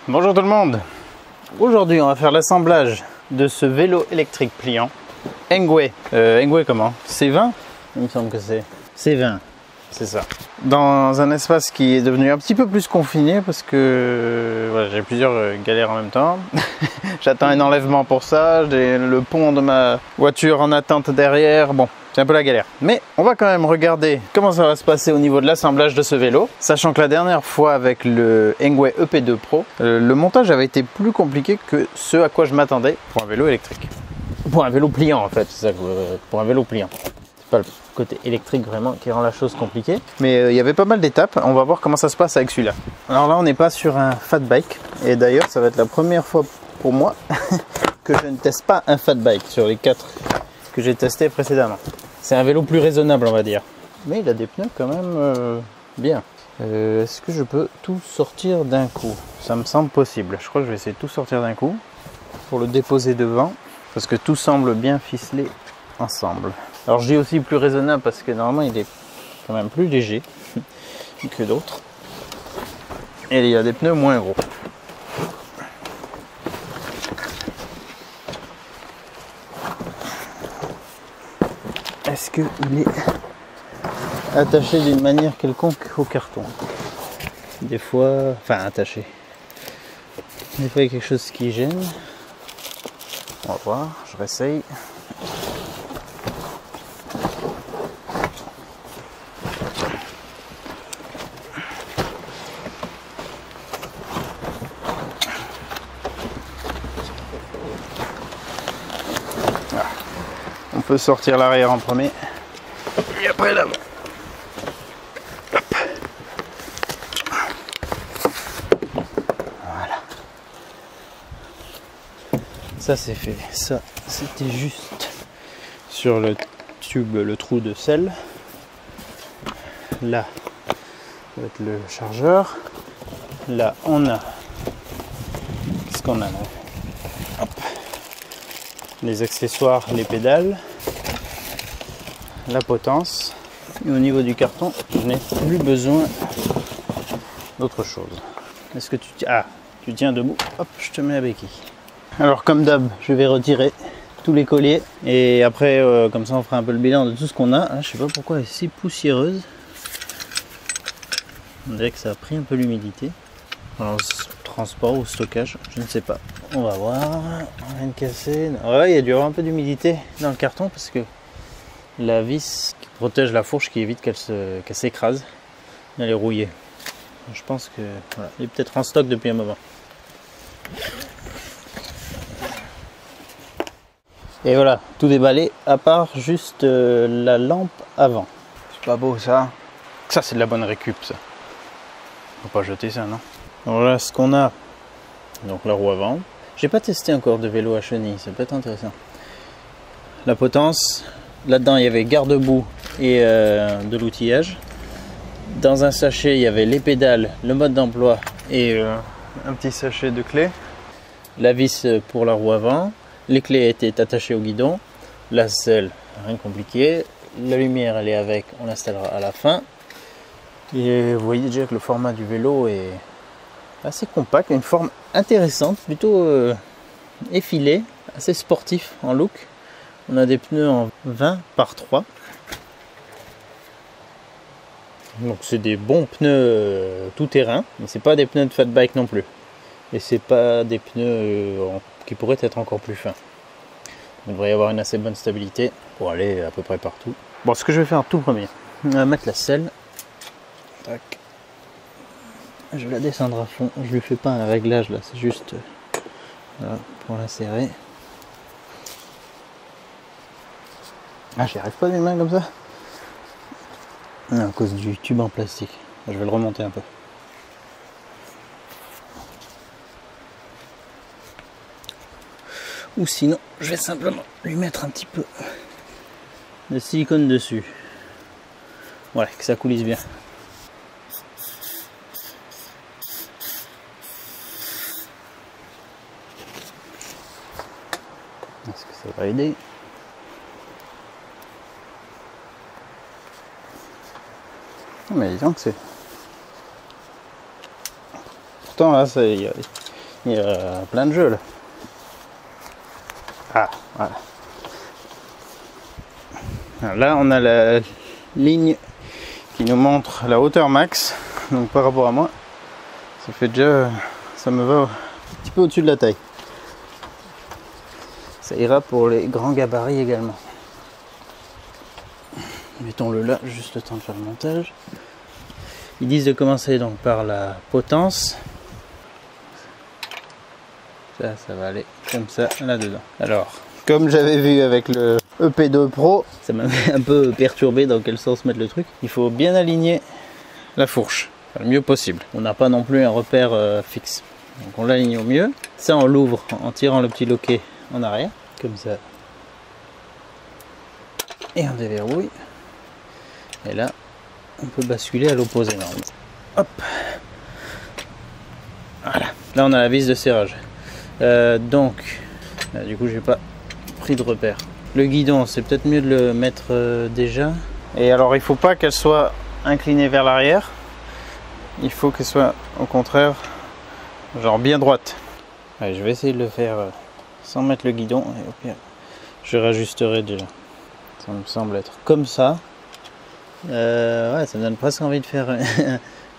Bonjour tout le monde. Aujourd'hui on va faire l'assemblage de ce vélo électrique pliant Engwe. Engwe comment? C20? Il me semble que c'est C20, c'est ça. Dans un espace qui est devenu un petit peu plus confiné parce que voilà, j'ai plusieurs galères en même temps. J'attends un enlèvement pour ça, j'ai le pont de ma voiture en attente derrière, bon. C'est un peu la galère. Mais on va quand même regarder comment ça va se passer au niveau de l'assemblage de ce vélo. Sachant que la dernière fois avec le Engwe EP2 Pro, le montage avait été plus compliqué que ce à quoi je m'attendais pour un vélo électrique. Pour un vélo pliant en fait, c'est ça, pour un vélo pliant. C'est pas le côté électrique vraiment qui rend la chose compliquée. Mais il y avait pas mal d'étapes. On va voir comment ça se passe avec celui-là. Alors là on n'est pas sur un fat bike. Et d'ailleurs ça va être la première fois pour moi que je ne teste pas un fat bike sur les 4 que j'ai testé précédemment. C'est un vélo plus raisonnable on va dire. Mais il a des pneus quand même bien. Est-ce que je peux tout sortir d'un coup? Ça me semble possible. Je crois que je vais essayer de tout sortir d'un coup pour le déposer devant. Parce que tout semble bien ficelé ensemble. Alors je dis aussi plus raisonnable parce que normalement il est quand même plus léger que d'autres. Et il y a des pneus moins gros. Est-ce qu'il est attaché d'une manière quelconque au carton? Des fois, enfin attaché. Des fois il y a quelque chose qui gêne. On va voir, je réessaye. Voilà. On peut sortir l'arrière en premier et après l'avant. Voilà. Ça c'est fait. Ça c'était juste sur le tube, le trou de sel. Là, ça va être le chargeur. Là, on a ce qu'on a là. Hop. Les accessoires, les pédales, la potence. Et au niveau du carton, je n'ai plus besoin d'autre chose. Est-ce que tu tiens? Ah, tu tiens debout. Hop, je te mets la béquille. Alors comme d'hab, je vais retirer tous les colliers et après comme ça on fera un peu le bilan de tout ce qu'on a. Ah, je sais pas pourquoi elle est si poussiéreuse. On dirait que ça a pris un peu l'humidité. Alors transport ou stockage, je ne sais pas. On va voir. On vient de casser. Ouais, il y a dû y avoir un peu d'humidité dans le carton parce que la vis qui protège la fourche qui évite qu'elle s'écrase, elle est rouillée. Je pense que voilà, il est peut-être en stock depuis un moment. Et voilà, tout déballé, à part juste la lampe avant. C'est pas beau ça. Ça c'est de la bonne récup ça. Faut pas jeter ça non. Voilà ce qu'on a. Donc la roue avant. J'ai pas testé encore de vélo à chenilles, ça peut être intéressant. La potence. Là-dedans il y avait garde-boue et de l'outillage. Dans un sachet il y avait les pédales, le mode d'emploi et un petit sachet de clés. La vis pour la roue avant. Les clés étaient attachées au guidon, la selle, rien de compliqué, la lumière elle est avec, on l'installera à la fin. Et vous voyez déjà que le format du vélo est assez compact, une forme intéressante, plutôt effilé, assez sportif en look. On a des pneus en 20 par 3. Donc c'est des bons pneus tout terrain, mais c'est pas des pneus de fat bike non plus. Et c'est pas des pneus qui pourraient être encore plus fins. Il devrait y avoir une assez bonne stabilité pour aller à peu près partout. Bon, ce que je vais faire tout premier, on va mettre la selle. Tac. Je vais la descendre à fond. Je lui fais pas un réglage là, c'est juste voilà, pour la serrer. Ah, j'y arrive pas d'une main comme ça. À cause du tube en plastique. Je vais le remonter un peu. Ou sinon, je vais simplement lui mettre un petit peu de silicone dessus. Voilà, que ça coulisse bien. Est-ce que ça va aider? Mais disons que c'est... Pourtant là, il y Il y a plein de jeux là. Ah, voilà. Alors là, on a la ligne qui nous montre la hauteur max. Donc par rapport à moi, ça fait déjà, ça me va un petit peu au-dessus de la taille. Ça ira pour les grands gabarits également. Mettons-le là, juste le temps de faire le montage. Ils disent de commencer donc par la potence. Ça va aller comme ça là-dedans. Alors, comme j'avais vu avec le EP2 Pro, ça m'avait un peu perturbé dans quel sens mettre le truc. Il faut bien aligner la fourche, le mieux possible. On n'a pas non plus un repère fixe. Donc on l'aligne au mieux. Ça, on l'ouvre en tirant le petit loquet en arrière, comme ça. Et on déverrouille. Et là, on peut basculer à l'opposé normalement. Hop. Voilà. Là, on a la vis de serrage. Donc, là, du coup, j'ai pas pris de repère. Le guidon, c'est peut-être mieux de le mettre déjà. Et alors, il faut pas qu'elle soit inclinée vers l'arrière. Il faut qu'elle soit, au contraire, genre bien droite. Allez, je vais essayer de le faire sans mettre le guidon. Et au pire, je rajusterai déjà. Ça me semble être comme ça. Ouais, ça me donne presque envie de faire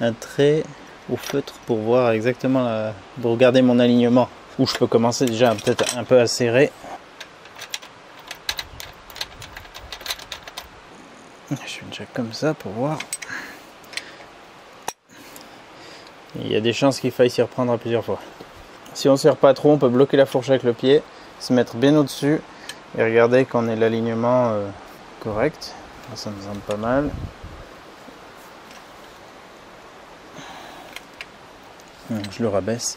un trait au feutre pour voir exactement pour regarder mon alignement. Où je peux commencer déjà peut-être un peu à serrer. Je fais déjà comme ça pour voir. Il y a des chances qu'il faille s'y reprendre à plusieurs fois. Si on ne serre pas trop, on peut bloquer la fourche avec le pied, se mettre bien au-dessus et regarder qu'on ait l'alignement correct. Ça me semble pas mal. Je le rabaisse.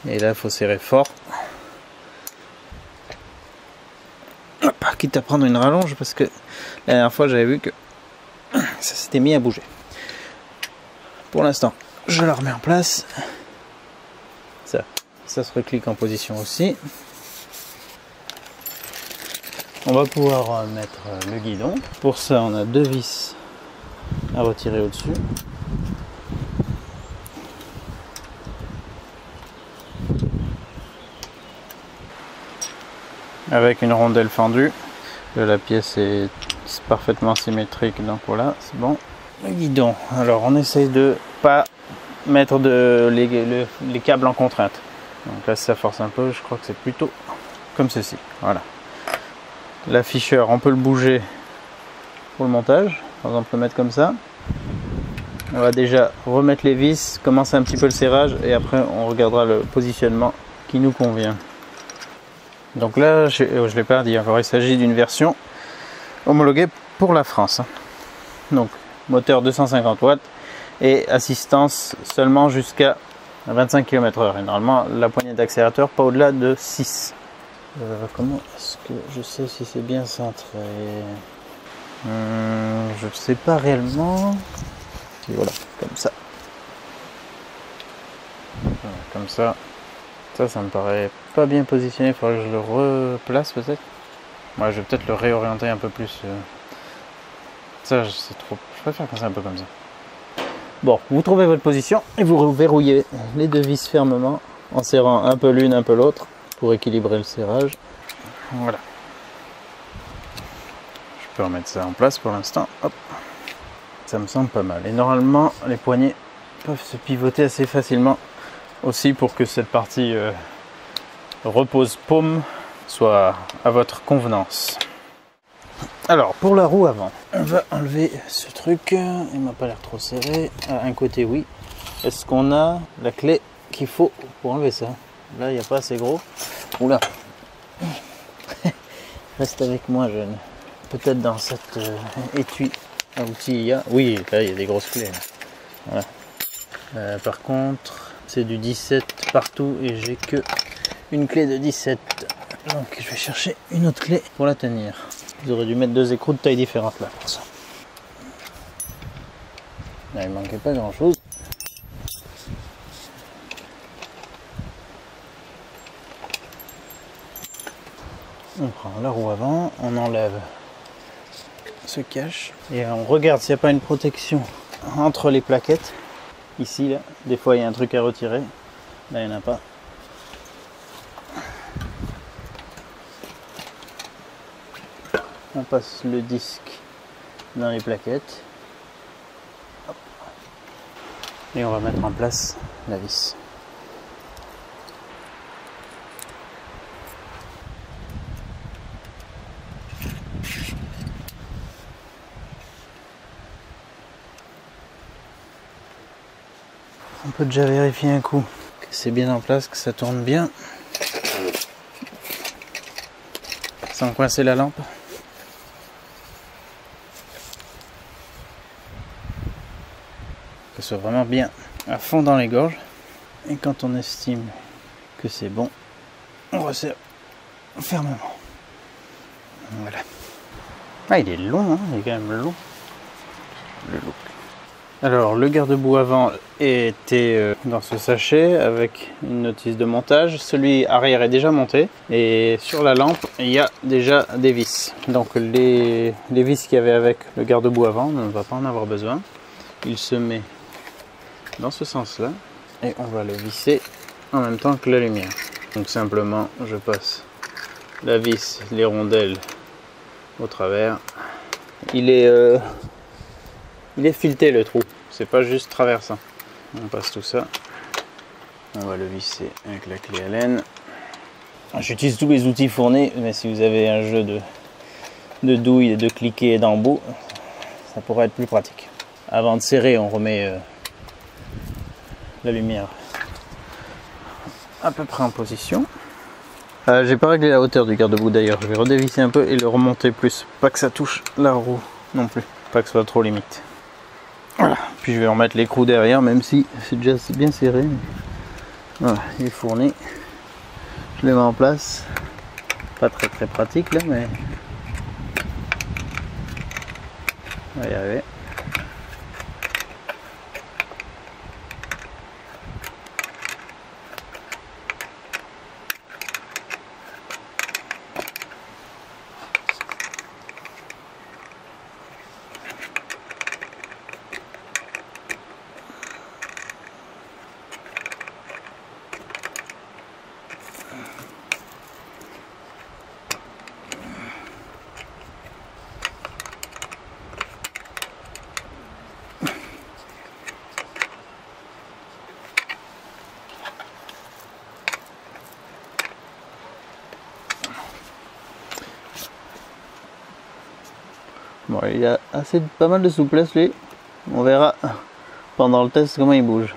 Et là, il faut serrer fort. Hop, quitte à prendre une rallonge parce que la dernière fois, j'avais vu que ça s'était mis à bouger. Pour l'instant, je la remets en place. Ça se reclique en position aussi. On va pouvoir mettre le guidon. Pour ça, on a deux vis à retirer au-dessus. Avec une rondelle fendue. La pièce est parfaitement symétrique, donc voilà, c'est bon. Le guidon, alors on essaye de pas mettre les câbles en contrainte. Donc là, si ça force un peu, je crois que c'est plutôt comme ceci. Voilà. L'afficheur, on peut le bouger pour le montage. Par exemple, le mettre comme ça. On va déjà remettre les vis, commencer un petit peu le serrage et après on regardera le positionnement qui nous convient. Donc là, je ne l'ai pas dit encore, il s'agit d'une version homologuée pour la France. Donc moteur 250 watts et assistance seulement jusqu'à 25 km/h. Et normalement, la poignée d'accélérateur pas au-delà de 6. Comment est-ce que je sais si c'est bien centré? Je ne sais pas réellement. Et voilà, comme ça. Voilà, comme ça. Ça me paraît pas bien positionné, il faudrait que je le replace peut-être. Moi, je vais peut-être le réorienter un peu plus. Ça, c'est trop. Je préfère quand c'est un peu comme ça. Bon, vous trouvez votre position et vous verrouillez les deux vis fermement en serrant un peu l'une, un peu l'autre pour équilibrer le serrage. Voilà. Je peux remettre ça en place pour l'instant. Hop. Ça me semble pas mal. Et normalement, les poignées peuvent se pivoter assez facilement aussi pour que cette partie repose paume soit à votre convenance. Alors pour la roue avant, on va enlever ce truc. Il m'a pas l'air trop serré. À un côté oui. Est-ce qu'on a la clé qu'il faut pour enlever ça? Là il n'y a pas assez gros. Oula. Reste avec moi jeune. Peut-être dans cette étui à outils il y a. Oui, là il y a des grosses clés. Voilà. Par contre, c'est du 17 partout et j'ai que une clé de 17. Donc je vais chercher une autre clé pour la tenir. J'aurais dû mettre deux écrous de taille différente là pour ça. Là, il manquait pas grand chose. On prend la roue avant, on enlève ce cache et on regarde s'il n'y a pas une protection entre les plaquettes. Ici, là, des fois il y a un truc à retirer. Là, il n'y en a pas. On passe le disque dans les plaquettes. Hop. Et on va mettre en place la vis. On peut déjà vérifier un coup que c'est bien en place, que ça tourne bien, sans coincer la lampe. Que ce soit vraiment bien à fond dans les gorges. Et quand on estime que c'est bon, on resserre fermement. Voilà. Ah, il est long, hein, il est quand même long. Le look. Alors, le garde-boue avant était dans ce sachet avec une notice de montage. Celui arrière est déjà monté. Et sur la lampe, il y a déjà des vis. Donc, les vis qu'il y avait avec le garde-boue avant, on ne va pas en avoir besoin. Il se met dans ce sens-là. Et on va le visser en même temps que la lumière. Donc, simplement, je passe la vis, les rondelles au travers. Il est fileté le trou, c'est pas juste traversant. On passe tout ça. On va le visser avec la clé Allen. J'utilise tous les outils fournis, mais si vous avez un jeu de douille et de cliquet et d'embout, ça pourrait être plus pratique. Avant de serrer, on remet la lumière à peu près en position. J'ai pas réglé la hauteur du garde-boue d'ailleurs, je vais redévisser un peu et le remonter plus, pas que ça touche la roue non plus, pas que ce soit trop limite. Voilà, puis je vais remettre l'écrou derrière, même si c'est déjà bien serré. Voilà, il est fourni. Je le mets en place. Pas très pratique là, mais on va y arriver. Bon, il y a pas mal de souplesse lui. On verra pendant le test comment il bouge.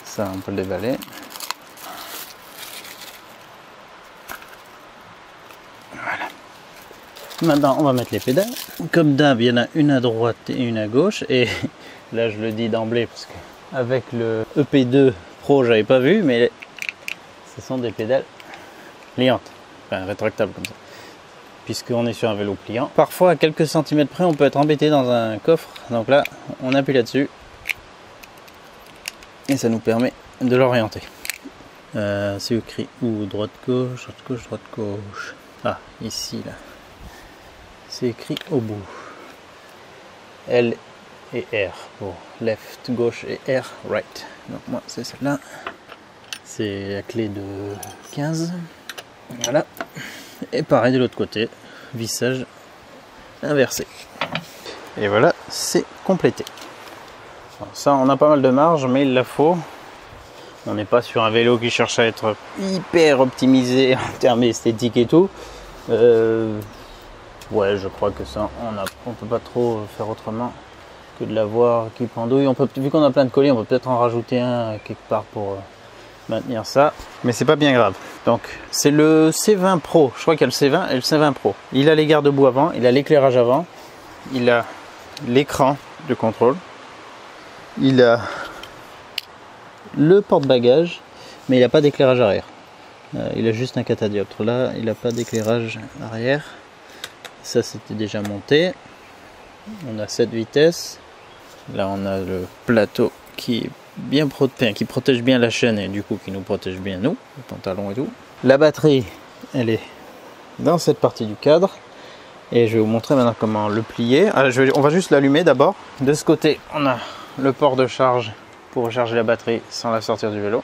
Ça, on peut le déballer. Voilà. Maintenant, on va mettre les pédales. Comme d'hab, il y en a une à droite et une à gauche. Et là, je le dis d'emblée parce que avec le EP2 Pro, j'avais pas vu, mais ce sont des pédales pliantes, enfin rétractables comme ça. Puisqu'on est sur un vélo pliant. Parfois, à quelques centimètres près, on peut être embêté dans un coffre. Donc là, on appuie là-dessus. Et ça nous permet de l'orienter. C'est écrit où? Droite-gauche, droite-gauche, droite-gauche. Ah, ici, là. C'est écrit au bout. L et R pour left, gauche et R, right. Donc moi, c'est celle-là. C'est la clé de 15. Voilà. Et pareil de l'autre côté, vissage inversé. Et voilà, c'est complété. Alors ça, on a pas mal de marge, mais il la faut. On n'est pas sur un vélo qui cherche à être hyper optimisé en termes esthétiques et tout. Ouais, je crois que ça, on peut pas trop faire autrement que de l'avoir qui pendouille. Vu qu'on a plein de colliers, on peut peut-être en rajouter un quelque part pour maintenir ça, mais c'est pas bien grave. Donc c'est le C20 Pro, je crois qu'il y a le C20 et le C20 Pro. Il a les garde-boue avant, il a l'éclairage avant, il a l'écran de contrôle, il a le porte-bagages, mais il n'a pas d'éclairage arrière. Il a juste un catadioptre. Là, il n'a pas d'éclairage arrière. Ça, c'était déjà monté. On a 7 vitesses. Là, on a le plateau qui protège bien la chaîne et du coup qui nous protège bien nous, le pantalon et tout. La batterie, elle est dans cette partie du cadre et je vais vous montrer maintenant comment le plier. On va juste l'allumer d'abord. De ce côté, on a le port de charge pour recharger la batterie sans la sortir du vélo.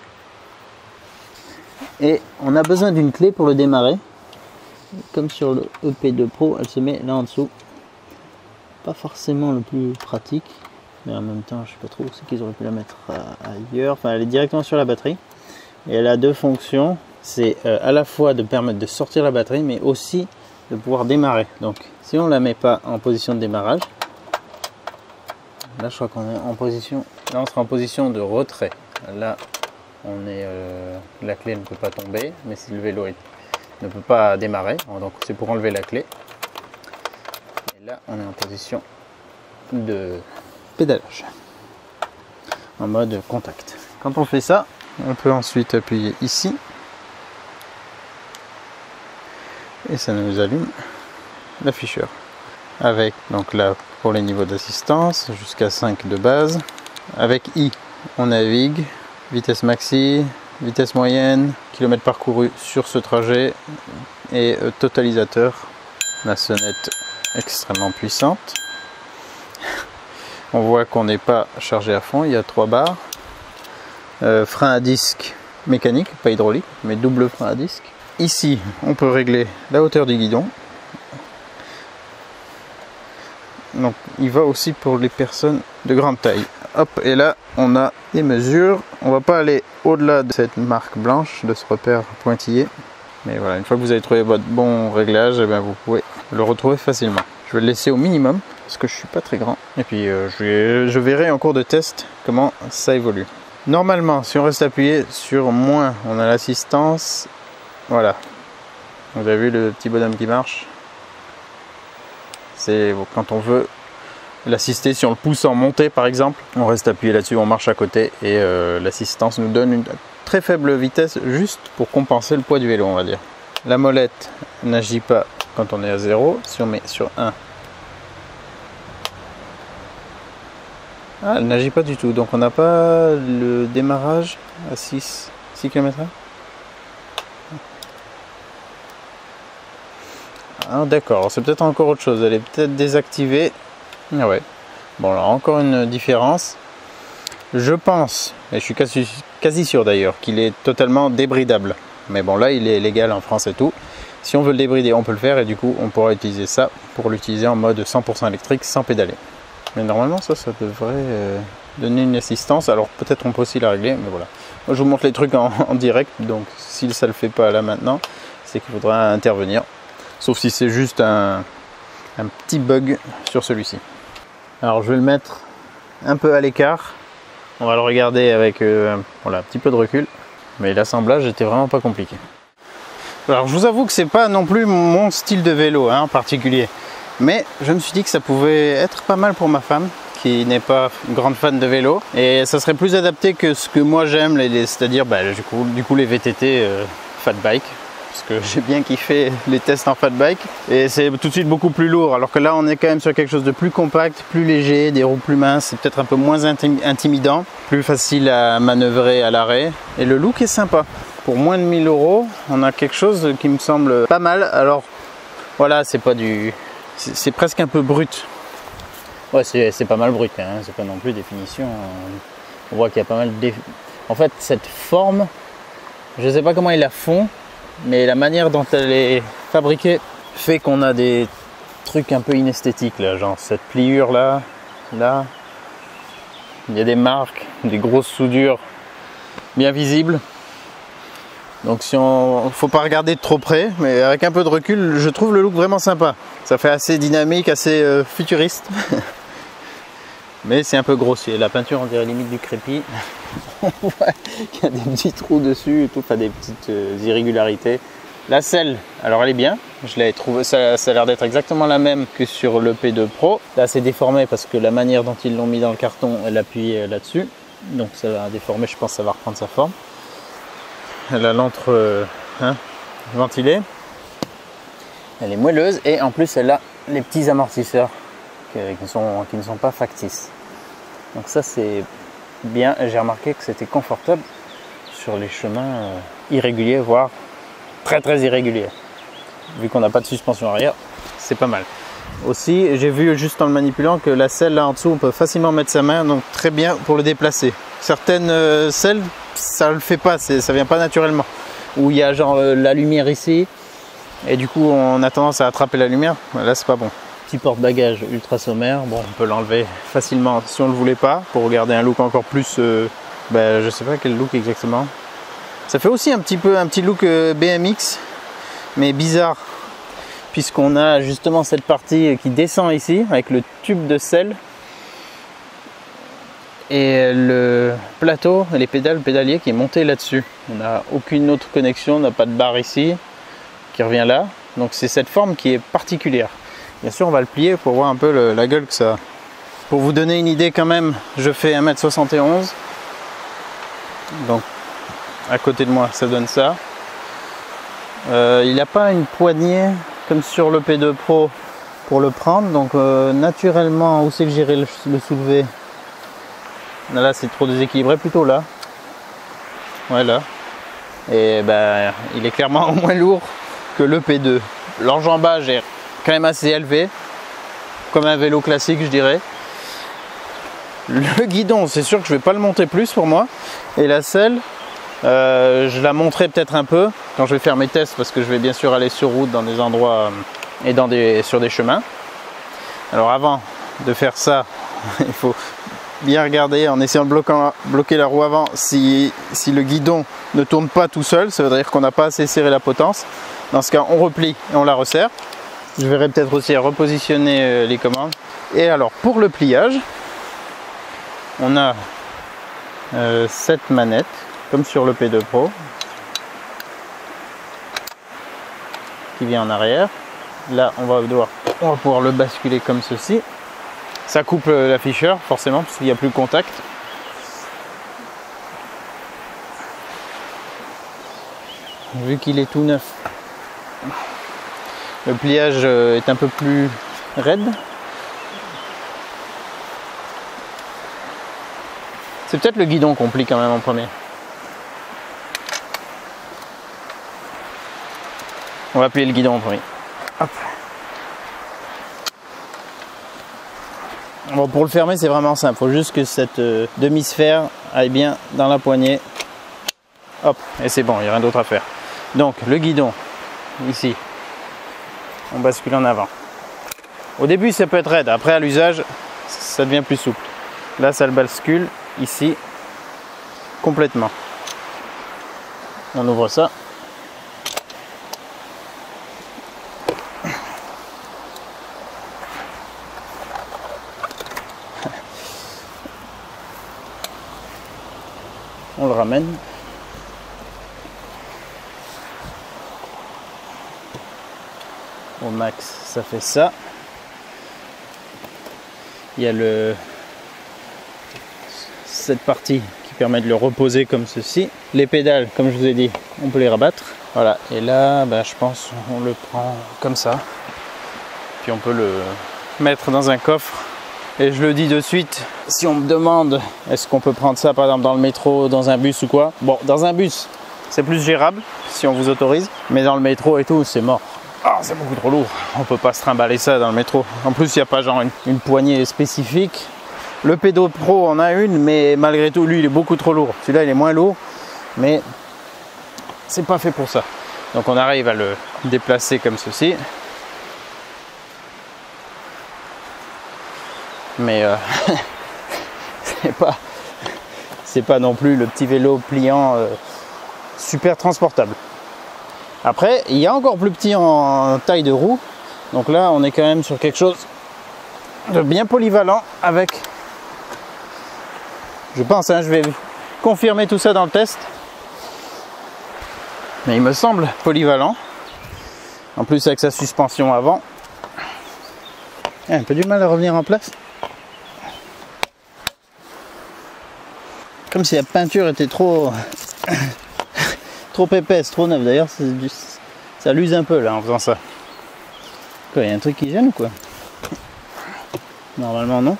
Et on a besoin d'une clé pour le démarrer. Comme sur le EP2 Pro, elle se met là en dessous. Pas forcément le plus pratique, mais en même temps je sais pas trop où c'est qu'ils auraient pu la mettre ailleurs. Enfin, elle est directement sur la batterie et elle a deux fonctions. C'est à la fois de permettre de sortir la batterie, mais aussi de pouvoir démarrer. Donc si on la met pas en position de démarrage, là je crois qu'on est en position, là on sera en position de retrait. Là on est la clé ne peut pas tomber, mais si le vélo ne peut pas démarrer, donc c'est pour enlever la clé. Et là on est en position de pédalage en mode contact. Quand on fait ça, on peut ensuite appuyer ici et ça nous allume l'afficheur avec donc là pour les niveaux d'assistance jusqu'à 5 de base. Avec I on navigue, vitesse maxi, vitesse moyenne, kilomètres parcourus sur ce trajet et totalisateur. La sonnette extrêmement puissante. On voit qu'on n'est pas chargé à fond, il y a 3 barres. Frein à disque mécanique, pas hydraulique, mais double frein à disque. Ici, on peut régler la hauteur du guidon. Donc, il va aussi pour les personnes de grande taille. Hop, et là, on a des mesures. On va pas aller au-delà de cette marque blanche, de ce repère pointillé. Mais voilà, une fois que vous avez trouvé votre bon réglage, eh bien, vous pouvez le retrouver facilement. Je vais le laisser au minimum, parce que je suis pas très grand. Et puis, je verrai en cours de test comment ça évolue. Normalement, si on reste appuyé sur moins, on a l'assistance. Voilà. Vous avez vu le petit bonhomme qui marche? C'est quand on veut l'assister, si on le pousse en montée par exemple, on reste appuyé là-dessus, on marche à côté et l'assistance nous donne une très faible vitesse juste pour compenser le poids du vélo, on va dire. La molette n'agit pas quand on est à 0. Si on met sur 1, elle n'agit pas du tout, donc on n'a pas le démarrage à 6 km/h. Ah, d'accord, c'est peut-être encore autre chose, elle est peut-être désactivée. Ah ouais, bon alors encore une différence. Je pense, et je suis quasi sûr d'ailleurs, qu'il est totalement débridable. Mais bon là il est légal en France et tout. Si on veut le débrider on peut le faire et du coup on pourra utiliser ça pour l'utiliser en mode 100% électrique sans pédaler. Mais normalement ça devrait donner une assistance. Alors peut-être on peut aussi la régler, mais voilà. Moi je vous montre les trucs en direct, donc si ça ne le fait pas là maintenant, c'est qu'il faudra intervenir. Sauf si c'est juste un petit bug sur celui-ci. Alors je vais le mettre un peu à l'écart. On va le regarder avec voilà, un petit peu de recul. Mais l'assemblage était vraiment pas compliqué. Alors je vous avoue que c'est pas non plus mon style de vélo en particulier. Mais je me suis dit que ça pouvait être pas mal pour ma femme, qui n'est pas une grande fan de vélo. Et ça serait plus adapté que ce que moi j'aime, c'est-à-dire du coup les VTT fat bike. Parce que j'ai bien kiffé les tests en fat bike et c'est tout de suite beaucoup plus lourd, alors que là on est quand même sur quelque chose de plus compact, plus léger, des roues plus minces, c'est peut-être un peu moins intimidant, plus facile à manœuvrer à l'arrêt et le look est sympa. Pour moins de 1000 €, on a quelque chose qui me semble pas mal. Alors voilà, c'est pas du, c'est presque un peu brut. Ouais, c'est pas mal brut, hein. C'est pas non plus définition. On voit qu'il y a pas mal de en fait cette forme, je sais pas comment ils la font. Mais la manière dont elle est fabriquée fait qu'on a des trucs un peu inesthétiques là, genre cette pliure là, il y a des marques, des grosses soudures bien visibles. Donc faut pas regarder de trop près, mais avec un peu de recul, je trouve le look vraiment sympa. Ça fait assez dynamique, assez futuriste. Mais c'est un peu grossier. La peinture on dirait limite du crépi. On voit qu'il y a des petits trous dessus et tout, enfin des petites irrégularités. La selle, alors elle est bien. Je l'ai trouvé, ça a l'air d'être exactement la même que sur le P2 Pro. Là c'est déformé parce que la manière dont ils l'ont mis dans le carton, elle appuie là-dessus. Donc ça va déformer, je pense que ça va reprendre sa forme. Elle a l'entre ventilé. Elle est moelleuse et en plus elle a les petits amortisseurs qui ne sont pas factices. Donc ça c'est bien, j'ai remarqué que c'était confortable sur les chemins irréguliers, voire très irréguliers. Vu qu'on n'a pas de suspension arrière, c'est pas mal. Aussi, j'ai vu juste en le manipulant que la selle là en dessous, on peut facilement mettre sa main, donc très bien pour le déplacer. Certaines selles, ça le fait pas, ça vient pas naturellement. Où il y a genre la lumière ici, et du coup on a tendance à attraper la lumière. Là c'est pas bon. Petit porte-bagages ultra sommaire, bon on peut l'enlever facilement si on le voulait pas, pour garder un look encore plus, je sais pas quel look exactement. Ça fait aussi un petit look BMX, mais bizarre, puisqu'on a justement cette partie qui descend ici avec le tube de selle et le plateau et les pédales, le pédalier qui est monté là-dessus. On n'a aucune autre connexion, on n'a pas de barre ici qui revient là, donc c'est cette forme qui est particulière. Bien sûr on va le plier pour voir un peu la gueule que ça a. Pour vous donner une idée quand même, je fais 1m71, donc à côté de moi ça donne ça. Il n'a pas une poignée comme sur le P2 Pro pour le prendre, donc naturellement, où c'est que j'irai le soulever? Là c'est trop déséquilibré, plutôt là. Ouais, là. Et il est clairement moins lourd que le P2. L'enjambage est quand même assez élevé, comme un vélo classique je dirais. Le guidon, c'est sûr que je vais pas le monter plus pour moi. Et la selle, je la monterai peut-être un peu quand je vais faire mes tests, parce que je vais bien sûr aller sur route dans des endroits et sur des chemins. Alors avant de faire ça, il faut bien regarder en essayant de bloquer la roue avant si le guidon ne tourne pas tout seul. Ça veut dire qu'on n'a pas assez serré la potence. Dans ce cas on replie et on la resserre. Je verrai peut-être aussi à repositionner les commandes. Et alors pour le pliage, on a cette manette comme sur le P2 Pro qui vient en arrière. Là on va pouvoir le basculer comme ceci. Ça coupe l'afficheur forcément parce qu'il n'y a plus de contact. Vu qu'il est tout neuf, le pliage est un peu plus raide. C'est peut-être le guidon qu'on plie quand même en premier. On va plier le guidon en premier. Hop. Bon, pour le fermer c'est vraiment simple, il faut juste que cette demi-sphère aille bien dans la poignée. Hop, et c'est bon, il n'y a rien d'autre à faire. Donc le guidon, ici, on bascule en avant. Au début ça peut être raide, après à l'usage ça devient plus souple. Là ça le bascule ici complètement. On ouvre ça. On le ramène. Au max, ça fait ça. Il y a cette partie qui permet de le reposer comme ceci. Les pédales, comme je vous ai dit, on peut les rabattre. Voilà. Et là, je pense on le prend comme ça. Puis on peut le mettre dans un coffre. Et je le dis de suite, si on me demande est-ce qu'on peut prendre ça par exemple dans le métro, dans un bus ou quoi. Bon, dans un bus, c'est plus gérable si on vous autorise. Mais dans le métro et tout, c'est mort. Ah, c'est beaucoup trop lourd. On peut pas se trimballer ça dans le métro. En plus, il n'y a pas genre une poignée spécifique. Le P2 Pro en a une, mais malgré tout, lui, il est beaucoup trop lourd. Celui-là, il est moins lourd, mais c'est pas fait pour ça. Donc, on arrive à le déplacer comme ceci. Mais c'est pas non plus le petit vélo pliant super transportable. Après, il y a encore plus petit en taille de roue. Donc là, on est quand même sur quelque chose de bien polyvalent avec... Je pense, je vais confirmer tout ça dans le test. Mais il me semble polyvalent. En plus, avec sa suspension avant. Un peu du mal à revenir en place. Comme si la peinture était trop épaisse, trop neuve. D'ailleurs, ça l'use un peu là en faisant ça. Quoi, il y a un truc qui gêne ou quoi? Normalement non.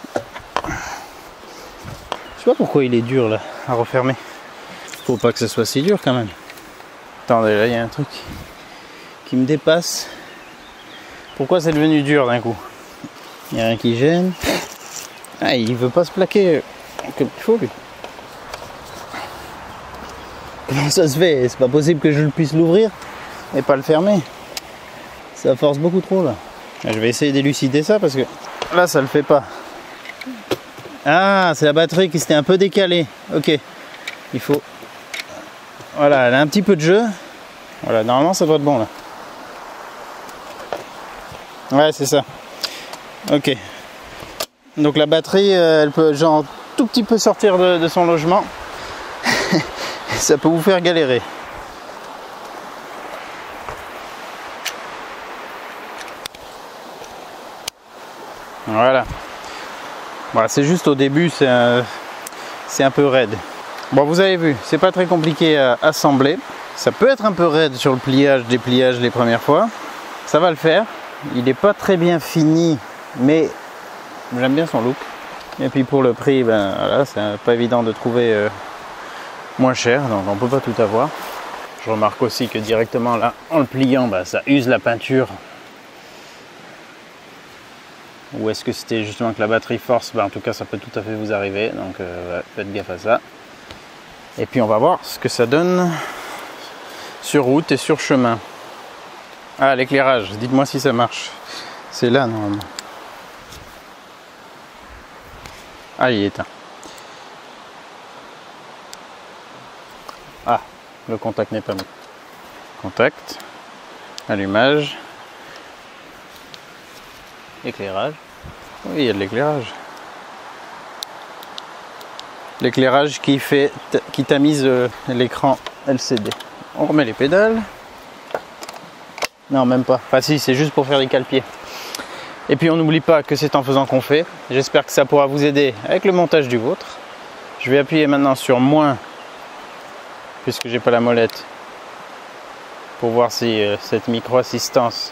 Je sais pas pourquoi il est dur là à refermer. Faut pas que ce soit si dur quand même. Attendez, là il y a un truc qui me dépasse. Pourquoi c'est devenu dur d'un coup? Il n'y a rien qui gêne. Ah, il veut pas se plaquer comme il faut lui. Comment ça se fait? C'est pas possible que je puisse l'ouvrir et pas le fermer. Ça force beaucoup trop là. Je vais essayer d'élucider ça parce que là ça le fait pas. Ah, c'est la batterie qui s'était un peu décalée. Ok. Il faut... Voilà, elle a un petit peu de jeu. Voilà, normalement ça doit être bon là. Ouais, c'est ça. Ok. Donc la batterie, elle peut genre tout petit peu sortir de son logement. Ça peut vous faire galérer. Voilà. Voilà, c'est juste au début, c'est un peu raide. Bon, vous avez vu, c'est pas très compliqué à assembler. Ça peut être un peu raide sur le pliage, dépliage les premières fois. Ça va le faire. Il n'est pas très bien fini, mais j'aime bien son look. Et puis pour le prix, ben voilà, c'est pas évident de trouver moins cher, donc on peut pas tout avoir. Je remarque aussi que directement là, en le pliant, ben, ça use la peinture. Ou est-ce que c'était justement que la batterie force? Ben, en tout cas, ça peut tout à fait vous arriver, donc ouais, faites gaffe à ça. Et puis on va voir ce que ça donne sur route et sur chemin. Ah, l'éclairage, dites-moi si ça marche. C'est là normalement. Ah, il est éteint. Ah, le contact n'est pas mis. Contact, allumage, éclairage. Oui, il y a de l'éclairage. L'éclairage qui tamise l'écran LCD. On remet les pédales. Non, même pas. Enfin si, c'est juste pour faire des cale-pieds. Et puis on n'oublie pas que c'est en faisant qu'on fait. J'espère que ça pourra vous aider avec le montage du vôtre. Je vais appuyer maintenant sur moins, puisque j'ai pas la molette, pour voir si cette micro-assistance...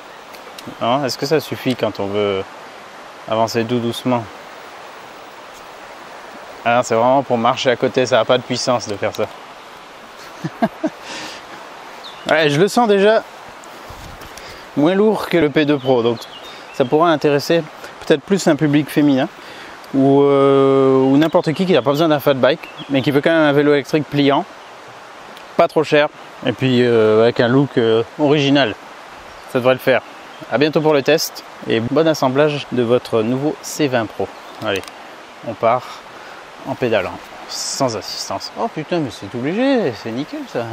Non, est-ce que ça suffit quand on veut avancer doucement? Ah, c'est vraiment pour marcher à côté, ça n'a pas de puissance de faire ça. Ouais, je le sens déjà moins lourd que le P2 Pro, donc ça pourrait intéresser peut-être plus un public féminin ou n'importe qui n'a pas besoin d'un fat bike, mais qui veut quand même un vélo électrique pliant, pas trop cher, et puis avec un look original. Ça devrait le faire. A bientôt pour le test et bon assemblage de votre nouveau C20 Pro. Allez, on part en pédalant, sans assistance. Oh putain, mais c'est tout léger, c'est nickel ça.